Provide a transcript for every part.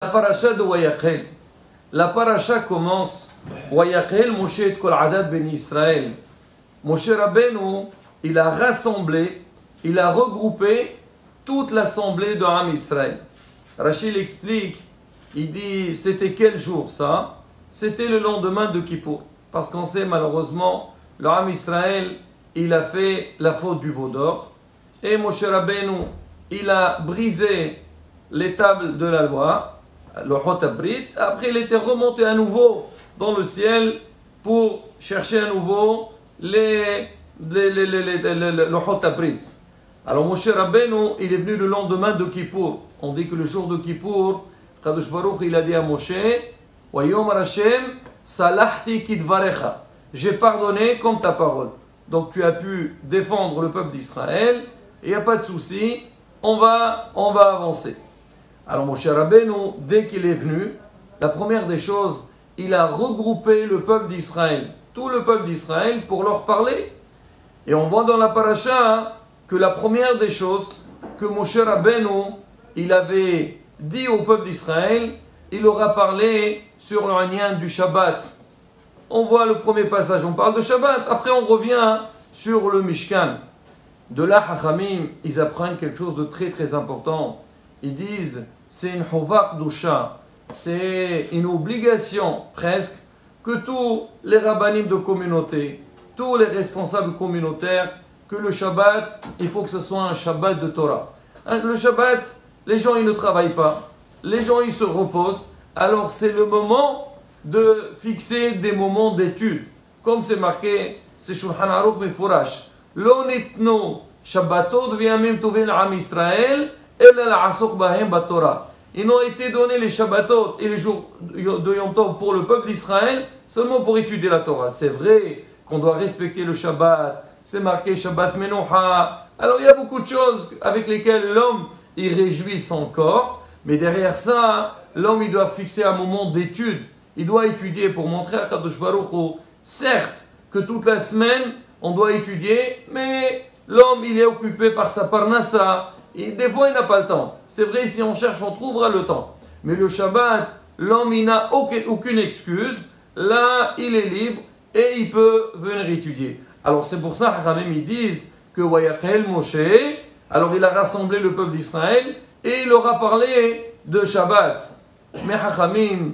La paracha de Wayachel. La paracha commence Wayachel Moshe et Kol Adad Ben Israël. Moshe Rabbeinu, il a rassemblé, il a regroupé toute l'assemblée de Ham Israël. Rachid explique, il dit c'était quel jour ça? C'était le lendemain de Kippour. Parce qu'on sait malheureusement, le Ham Israël, il a fait la faute du veau d'or. Et Moshe Rabbeinu, il a brisé les tables de la loi, le Hot Abrit. Après, il était remonté à nouveau dans le ciel pour chercher à nouveau le Hot Abrit. Alors Moshe Rabbeinu, il est venu le lendemain de Kippour. On dit que le jour de Kippour, Kadosh Baruch, il a dit à Moshe, Wayom Hashem, salahti kidvarecha. J'ai pardonné comme ta parole. Donc tu as pu défendre le peuple d'Israël. Il n'y a pas de souci, on va avancer. Alors Moshe Rabbeinu, dès qu'il est venu, la première des choses, il a regroupé le peuple d'Israël, tout le peuple d'Israël, pour leur parler. Et on voit dans la paracha que la première des choses que Moshe Rabbeinu, il avait dit au peuple d'Israël, il leur a parlé sur le lien du Shabbat. On voit le premier passage, on parle de Shabbat, après on revient sur le Mishkan. De là, Hachamim, ils apprennent quelque chose de très très important. Ils disent, c'est une Hovak Dusha, c'est une obligation presque que tous les rabbanim de communauté, tous les responsables communautaires, que le Shabbat, il faut que ce soit un Shabbat de Torah. Le Shabbat, les gens ils ne travaillent pas, les gens ils se reposent, alors c'est le moment de fixer des moments d'étude. Comme c'est marqué, c'est Shulchan Aruch Mefurash. Lo nitnu Shabbatot v'yamim tovim l'Am Israël ela la'asok bahem batorah. Ils n'ont été donnés les Shabbatot et les jours de Yom Tov pour le peuple d'Israël seulement pour étudier la Torah. C'est vrai qu'on doit respecter le Shabbat, c'est marqué Shabbat Menucha. Alors il y a beaucoup de choses avec lesquelles l'homme il réjouit son corps, mais derrière ça, l'homme il doit fixer un moment d'étude. Il doit étudier pour montrer à Kadosh Baruch Hu, certes que toute la semaine on doit étudier, mais l'homme il est occupé par sa parnassa. Et des fois, il n'a pas le temps. C'est vrai, si on cherche, on trouvera le temps. Mais le Shabbat, l'homme, il n'a aucune excuse. Là, il est libre et il peut venir étudier. Alors, c'est pour ça, Hachamim, ils disent que Wayachel Moshe, alors il a rassemblé le peuple d'Israël et il leur a parlé de Shabbat. Mais Hachamim,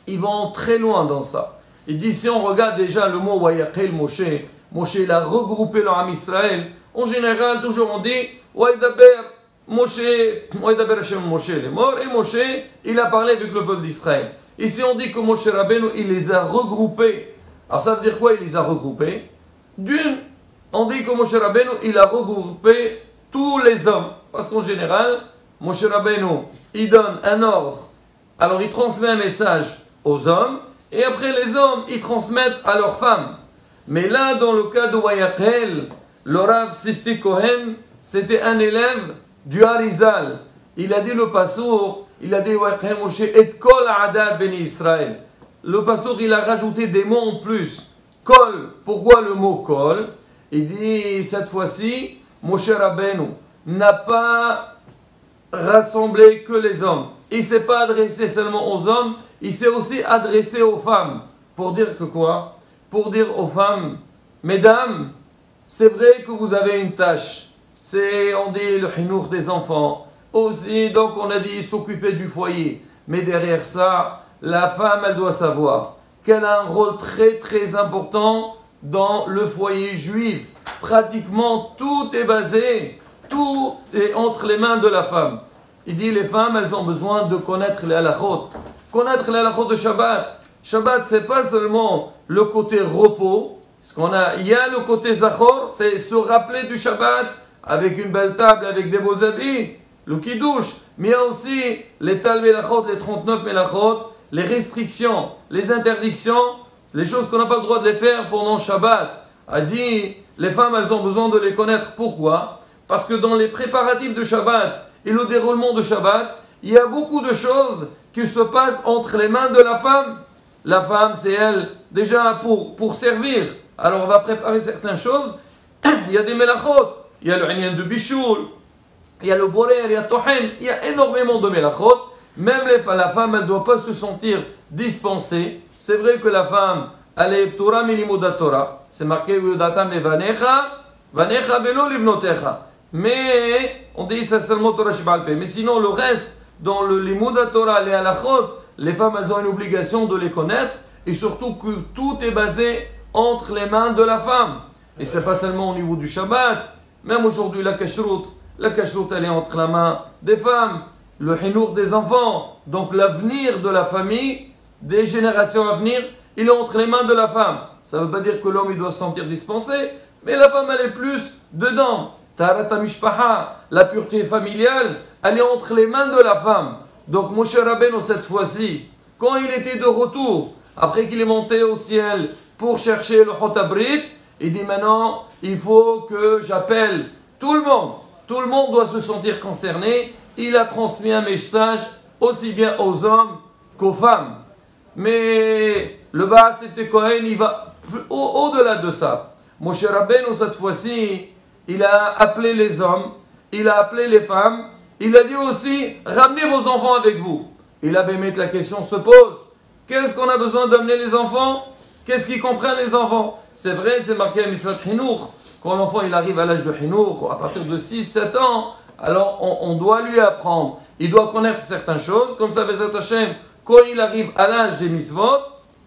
ils vont très loin dans ça. Ils disent, si on regarde déjà le mot Wayachel Moshe, Moshe, il a regroupé le Ham Israël. En général, toujours on dit, Hashem Moshe les morts, et Moshe, il a parlé avec le peuple d'Israël. Ici, on dit que Moshe Rabbeinu, il les a regroupés. Alors, ça veut dire quoi, il les a regroupés? D'une, on dit que Moshe Rabbeinu, il a regroupé tous les hommes. Parce qu'en général, Moshe Rabbeinu, il donne un ordre. Alors, il transmet un message aux hommes, et après, les hommes, ils transmettent à leurs femmes. Mais là, dans le cas de Wayachel, le Rav Sifti Kohen, c'était un élève du Harizal. Il a dit le Passour, il a dit Wayachel Moshe et Kol Adad Ben Israël. Le Passour, il a rajouté des mots en plus. Kol, pourquoi le mot Kol? Il dit cette fois-ci, Moshe Rabbeinu n'a pas rassemblé que les hommes. Il ne s'est pas adressé seulement aux hommes, il s'est aussi adressé aux femmes. Pour dire que quoi? Pour dire aux femmes, mesdames, c'est vrai que vous avez une tâche. C'est, on dit, le hinour des enfants. Aussi, donc on a dit s'occuper du foyer. Mais derrière ça, la femme, elle doit savoir qu'elle a un rôle très très important dans le foyer juif. Pratiquement tout est basé, tout est entre les mains de la femme. Il dit, les femmes, elles ont besoin de connaître les halachot. Connaître les halachot de Shabbat. Shabbat, c'est pas seulement le côté repos. Il y a le côté Zachor, c'est se rappeler du Shabbat avec une belle table, avec des beaux habits, le kiddush. Mais il y a aussi les tal melachot, les 39 melachot, les restrictions, les interdictions, les choses qu'on n'a pas le droit de les faire pendant Shabbat. A dit, les femmes, elles ont besoin de les connaître. Pourquoi? Parce que dans les préparatifs de Shabbat et le déroulement de Shabbat, il y a beaucoup de choses qui se passent entre les mains de la femme. La femme, c'est elle, déjà pour servir. Alors on va préparer certaines choses. Il y a des melachot, il y a le inyan de bichoul, il y a le borer, il y a tohen, il y a énormément de melachot. Même la femme, elle ne doit pas se sentir dispensée. C'est vrai que la femme, elle est Torah milimouda Torah. C'est marqué Udatam levanecha, vanecha velo livnotecha. Mais on dit ça seulement Torah Sheba'al Peh. Mais sinon, le reste, dans le limouda Torah, les halachot, les femmes, elles ont une obligation de les connaître. Et surtout que tout est basé entre les mains de la femme. Et ce n'est pas seulement au niveau du Shabbat. Même aujourd'hui, la kashrut, elle est entre la main des femmes. Le hinour des enfants. Donc l'avenir de la famille, des générations à venir, il est entre les mains de la femme. Ça ne veut pas dire que l'homme il doit se sentir dispensé, mais la femme elle est plus dedans. Taharata mishpaha, la pureté familiale, elle est entre les mains de la femme. Donc Moshe Rabbeinu cette fois-ci, quand il était de retour, après qu'il est monté au ciel pour chercher le Hotabrit, il dit maintenant il faut que j'appelle tout le monde. Tout le monde doit se sentir concerné. Il a transmis un message aussi bien aux hommes qu'aux femmes. Mais le Baal Sefte Kohen, il va au-delà de ça. Moshe Rabbeinu, cette fois-ci, il a appelé les hommes, il a appelé les femmes, il a dit aussi, ramenez vos enfants avec vous. Et là, Bémet, la question se pose, qu'est-ce qu'on a besoin d'amener les enfants? Qu'est-ce qu'ils comprennent les enfants? C'est vrai, c'est marqué à Mitzvot Hinour, quand l'enfant il arrive à l'âge de Hinour, à partir de 6-7 ans, alors on doit lui apprendre, il doit connaître certaines choses, comme ça, Bezat Hashem, quand il arrive à l'âge des mitzvot,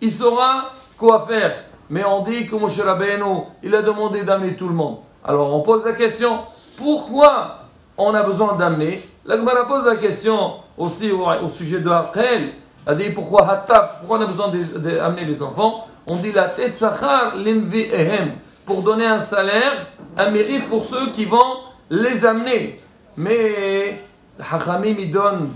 il saura quoi faire. Mais on dit que Moshe Rabbeinu, il a demandé d'amener tout le monde. Alors on pose la question, pourquoi on a besoin d'amener? La Gemara pose la question aussi au sujet de Rachel. Elle dit pourquoi Hataf, pourquoi on a besoin d'amener les enfants? On dit la tête sachar limvi ehem, pour donner un salaire, un mérite pour ceux qui vont les amener. Mais le Hachamim il donne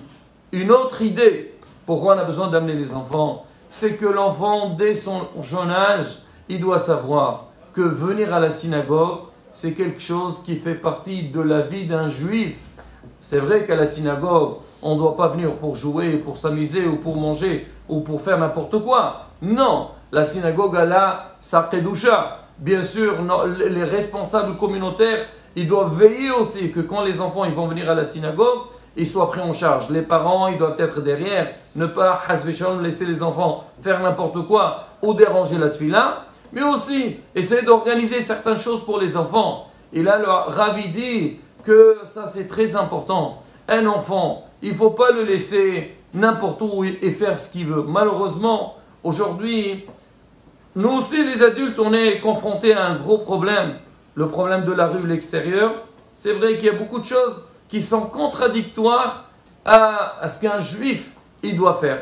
une autre idée. Pourquoi on a besoin d'amener les enfants? C'est que l'enfant, dès son jeune âge, il doit savoir que venir à la synagogue, c'est quelque chose qui fait partie de la vie d'un juif. C'est vrai qu'à la synagogue, on ne doit pas venir pour jouer, pour s'amuser, ou pour manger, ou pour faire n'importe quoi. Non, la synagogue, elle a sa kedusha. Bien sûr, les responsables communautaires, ils doivent veiller aussi que quand les enfants ils vont venir à la synagogue, ils soient pris en charge. Les parents, ils doivent être derrière, ne pas laisser les enfants faire n'importe quoi ou déranger la tefila, mais aussi essayer d'organiser certaines choses pour les enfants. Et là, le Ravi dit que ça c'est très important. Un enfant, il ne faut pas le laisser n'importe où et faire ce qu'il veut. Malheureusement, aujourd'hui, nous aussi les adultes, on est confrontés à un gros problème. Le problème de la rue, l'extérieur. C'est vrai qu'il y a beaucoup de choses qui sont contradictoires à ce qu'un juif il doit faire.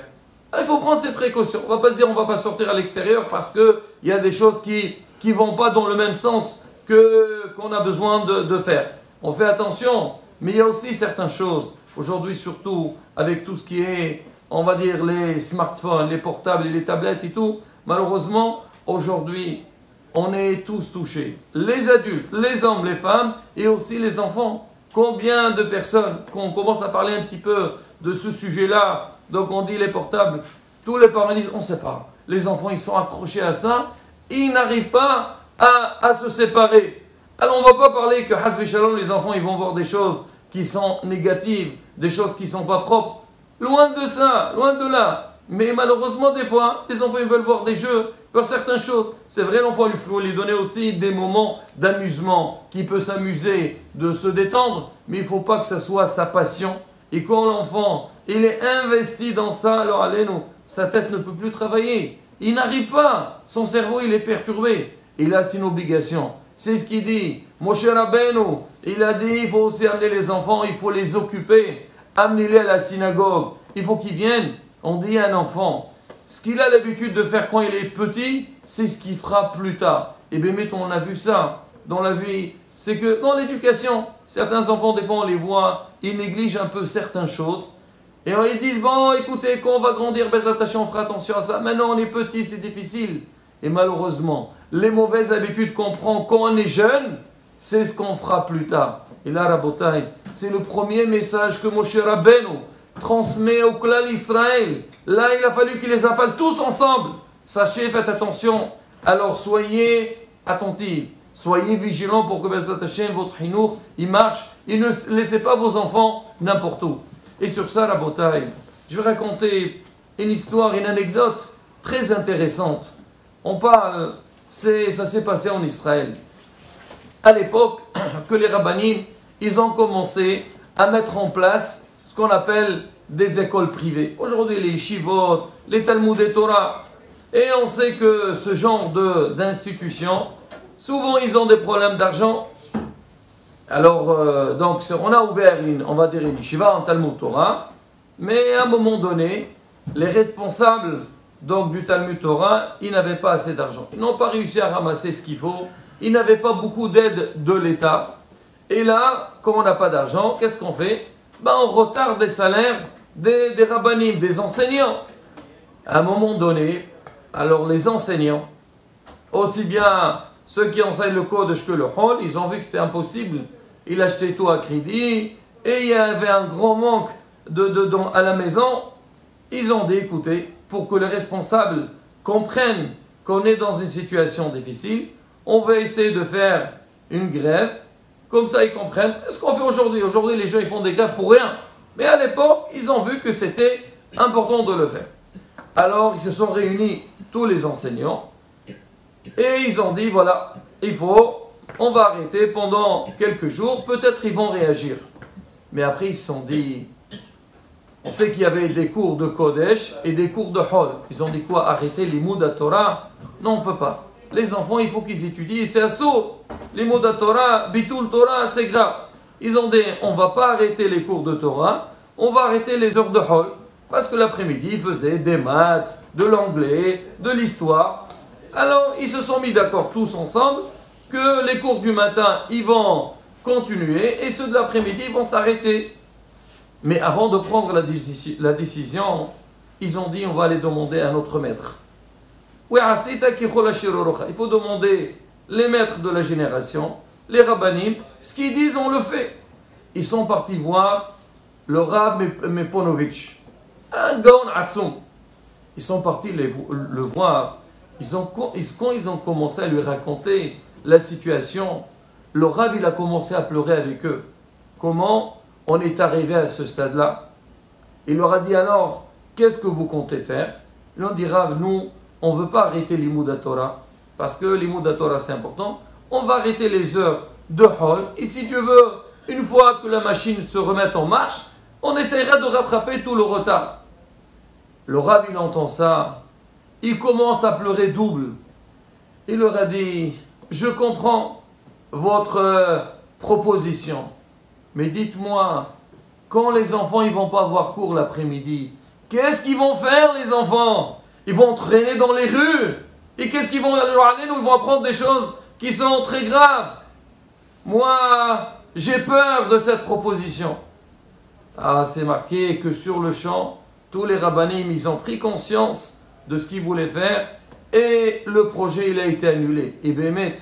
Il faut prendre ses précautions. On ne va pas se dire on ne va pas sortir à l'extérieur parce qu'il y a des choses qui ne vont pas dans le même sens qu'on a besoin de faire. On fait attention, mais il y a aussi certaines choses. Aujourd'hui surtout avec tout ce qui est, on va dire, les smartphones, les portables et les tablettes et tout, malheureusement, aujourd'hui, on est tous touchés. Les adultes, les hommes, les femmes et aussi les enfants. Combien de personnes, quand on commence à parler un petit peu de ce sujet-là, donc on dit les portables, tous les parents disent on ne sait pas. Les enfants ils sont accrochés à ça, ils n'arrivent pas à se séparer. Alors on ne va pas parler que Hasbi Shalom, les enfants ils vont voir des choses qui sont négatives, des choses qui ne sont pas propres. Loin de ça, loin de là. Mais malheureusement des fois, les enfants ils veulent voir des jeux, voir certaines choses. C'est vrai, l'enfant il faut lui donner aussi des moments d'amusement, qui peut s'amuser, de se détendre, mais il ne faut pas que ça soit sa passion. Et quand l'enfant il est investi dans ça, alors allez, nous, sa tête ne peut plus travailler. Il n'arrive pas, son cerveau il est perturbé. Et là c'est une obligation. C'est ce qu'il dit. Moshe Rabbeinu, il a dit il faut aussi amener les enfants, il faut les occuper. Amenez-les à la synagogue. Il faut qu'ils viennent. On dit à un enfant, ce qu'il a l'habitude de faire quand il est petit, c'est ce qu'il fera plus tard. Et bien, mettons, on a vu ça dans la vie. C'est que dans l'éducation, certains enfants, des fois, on les voit, ils négligent un peu certaines choses. Et ils disent, bon, écoutez, quand on va grandir, ben, attention, on fera attention à ça. Maintenant, on est petit, c'est difficile. Et malheureusement, les mauvaises habitudes qu'on prend quand on est jeune, c'est ce qu'on fera plus tard. Et là, Rabotai, c'est le premier message que Moshe Rabbeinu transmet au clan Israël. Là, il a fallu qu'il les appelle tous ensemble. Sachez, faites attention. Alors, soyez attentifs. Soyez vigilants pour que Bezrat Hashem, votre hinour, il marche. Et ne laissez pas vos enfants n'importe où. Et sur ça, Rabotai, Je vais raconter une histoire, une anecdote très intéressante. On parle, ça s'est passé en Israël. À l'époque que les rabbanim, ils ont commencé à mettre en place ce qu'on appelle des écoles privées. Aujourd'hui, les yeshivot, les Talmud Torah. Et on sait que ce genre d'institutions, souvent ils ont des problèmes d'argent. Alors, donc, on a ouvert on va dire une yeshiva en Talmud Torah, mais à un moment donné, les responsables donc, du Talmud Torah, ils n'avaient pas assez d'argent. Ils n'ont pas réussi à ramasser ce qu'il faut. Ils n'avaient pas beaucoup d'aide de l'État. Et là, comme on n'a pas d'argent, qu'est-ce qu'on fait? On retarde les salaires des rabbanim, des enseignants. À un moment donné, alors les enseignants, aussi bien ceux qui enseignent le code que le hall, ils ont vu que c'était impossible. Ils achetaient tout à crédit et il y avait un grand manque à la maison. Ils ont dit, écoutez, pour que les responsables comprennent qu'on est dans une situation difficile, on va essayer de faire une grève. Comme ça, ils comprennent. Ce qu'on fait aujourd'hui. Aujourd'hui, les gens ils font des grèves pour rien. Mais à l'époque, ils ont vu que c'était important de le faire. Alors, ils se sont réunis, tous les enseignants, et ils ont dit, voilà, on va arrêter pendant quelques jours, peut-être ils vont réagir. Mais après, ils se sont dit, on sait qu'il y avait des cours de Kodesh et des cours de Hol. Ils ont dit quoi? Arrêter les mots de Torah? Non, on ne peut pas. Les enfants, il faut qu'ils étudient, c'est assaut. Les mots de Torah, Bitul Torah, c'est grave. Ils ont dit, on ne va pas arrêter les cours de Torah, on va arrêter les heures de Hol. Parce que l'après-midi, ils faisaient des maths, de l'anglais, de l'histoire. Alors, ils se sont mis d'accord tous ensemble que les cours du matin, ils vont continuer et ceux de l'après-midi, ils vont s'arrêter. Mais avant de prendre la décision, ils ont dit, on va aller demander à notre maître. Il faut demander les maîtres de la génération, les rabbanim, ce qu'ils disent, on le fait. Ils sont partis voir le Rav Meponovitch, un Gaon Atzum. Ils sont partis le voir. Quand ils ont commencé à lui raconter la situation, le Rav il a commencé à pleurer avec eux. Comment on est arrivé à ce stade-là? Il leur a dit alors, qu'est-ce que vous comptez faire? Ils ont dit, Rav, nous, on ne veut pas arrêter l'Imoud Torah, parce que l'Imoud Torah c'est important. On va arrêter les heures de Hol, et si Dieu veut, une fois que la machine se remette en marche, on essaiera de rattraper tout le retard. Le Rav, il entend ça, il commence à pleurer double. Il leur a dit, je comprends votre proposition, mais dites-moi, quand les enfants ils vont pas avoir cours l'après-midi, qu'est-ce qu'ils vont faire les enfants? Ils vont traîner dans les rues. Et qu'est-ce qu'ils vont aller? Ils vont apprendre des choses qui sont très graves. Moi, j'ai peur de cette proposition. Ah, c'est marqué que sur le champ, tous les rabbanim, ils ont pris conscience de ce qu'ils voulaient faire et le projet, il a été annulé. Et Bémet,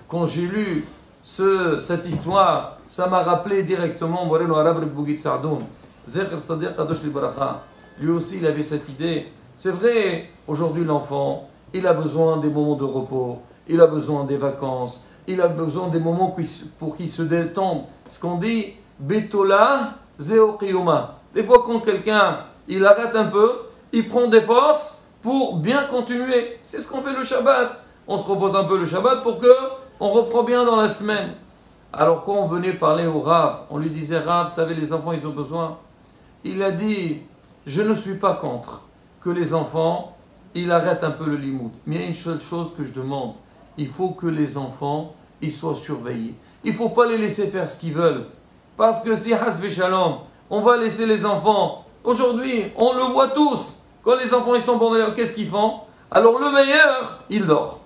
quand j'ai lu cette histoire, ça m'a rappelé directement lui aussi, il avait cette idée. C'est vrai, aujourd'hui, l'enfant, il a besoin des moments de repos, il a besoin des vacances, il a besoin des moments pour qu'il se détende. Ce qu'on dit, Betola Zeo Qiyuma. Des fois, quand quelqu'un, il arrête un peu, il prend des forces pour bien continuer. C'est ce qu'on fait le Shabbat. On se repose un peu le Shabbat pour qu'on reprend bien dans la semaine. Alors, quand on venait parler au Rav, on lui disait, Rav, vous savez, les enfants, ils ont besoin. Il a dit, je ne suis pas contre que les enfants, ils arrêtent un peu le limoud. Mais il y a une seule chose que je demande. Il faut que les enfants, ils soient surveillés. Il ne faut pas les laisser faire ce qu'ils veulent. Parce que si hasve shalom, on va laisser les enfants. Aujourd'hui, on le voit tous. Quand les enfants ils sont bons, qu'est-ce qu'ils font? Alors le meilleur, il dort.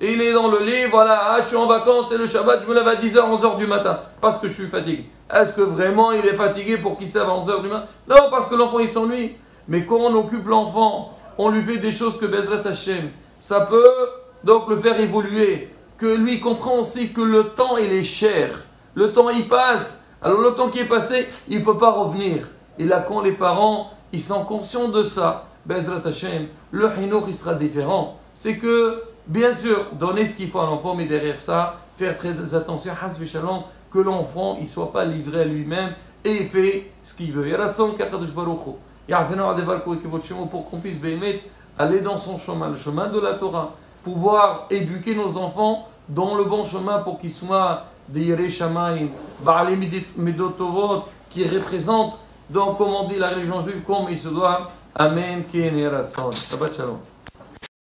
Et il est dans le lit, voilà, je suis en vacances, c'est le Shabbat, je me lève à 10h, 11h du matin. Parce que je suis fatigué. Est-ce que vraiment il est fatigué pour qu'il se lève à 11h du matin? Non, parce que l'enfant il s'ennuie. Mais quand on occupe l'enfant, on lui fait des choses que Bezrat Hashem, ça peut donc le faire évoluer. Que lui comprend aussi que le temps il est cher. Le temps il passe. Alors le temps qui est passé, il ne peut pas revenir. Et là quand les parents, ils sont conscients de ça, Bezrat Hashem, le hinour il sera différent. C'est que, bien sûr, donner ce qu'il faut à l'enfant, mais derrière ça, faire très attention, hasbi shalom, que l'enfant il ne soit pas livré à lui-même et il fait ce qu'il veut. pour qu'on puisse aller dans son chemin, le chemin de la Torah, pouvoir éduquer nos enfants dans le bon chemin pour qu'ils soient des Yerei Shamayim, Ba'alei Midot Tovot, qui représentent, donc, comme on dit, la religion juive comme il se doit. Amen, Ken Yeratzon. Shabbat Shalom.